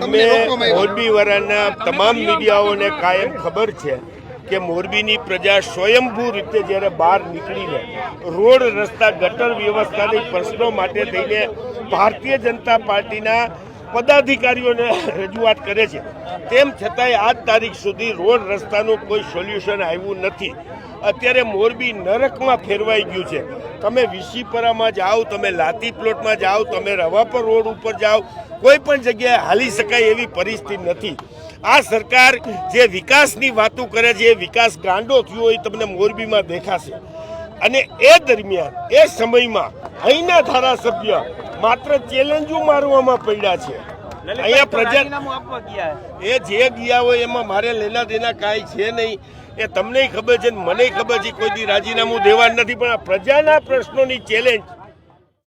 અમે મોરબી વાળાના તમામ મીડિયાઓને કાયમ ખબર છે કે મોરબીની પ્રજા સ્વયંભૂ રીતે જ્યારે બહાર નીકળીને રોડ રસ્તા ગટર વ્યવસ્થાની પ્રશ્નો માટે થઈને ભારતીય જનતા પાર્ટીના પદાધિકારીઓને રજૂઆત કરે છે, તેમ છતાંય આજ તારીખ સુધી રોડ રસ્તાનું કોઈ સોલ્યુશન આવ્યું નથી. અત્યારે મોરબી નરકમાં ફેરવાઈ ગયું છે. તમે વિસીપરામાં જાઓ, તમે લાતી પ્લોટમાં જાઓ, તમે રવાપર રોડ ઉપર જાઓ, કોઈ પણ જગ્યાએ હાલી શકાય એવી પરિસ્થિતિ નથી. આ સરકાર જે વિકાસની વાતો કરે છે એ વિકાસ ગાંડો થયો હોય તમને મોરબીમાં દેખાશે. અને એ દરમિયાન એ સમયમાં અહીંના ધારાસભ્ય માત્ર ચેલેન્જો મારવામાં પડ્યા છે. અહીંયા પ્રજા એ જે ગયા હોય એમાં મારે લેના દેના કાંઈ છે નહીં. એ તમને ખબર છે, મને ખબર છે, કોઈ દી રાજીનામું દેવા નથી. પણ આ પ્રજાના પ્રશ્નોની ચેલેન્જ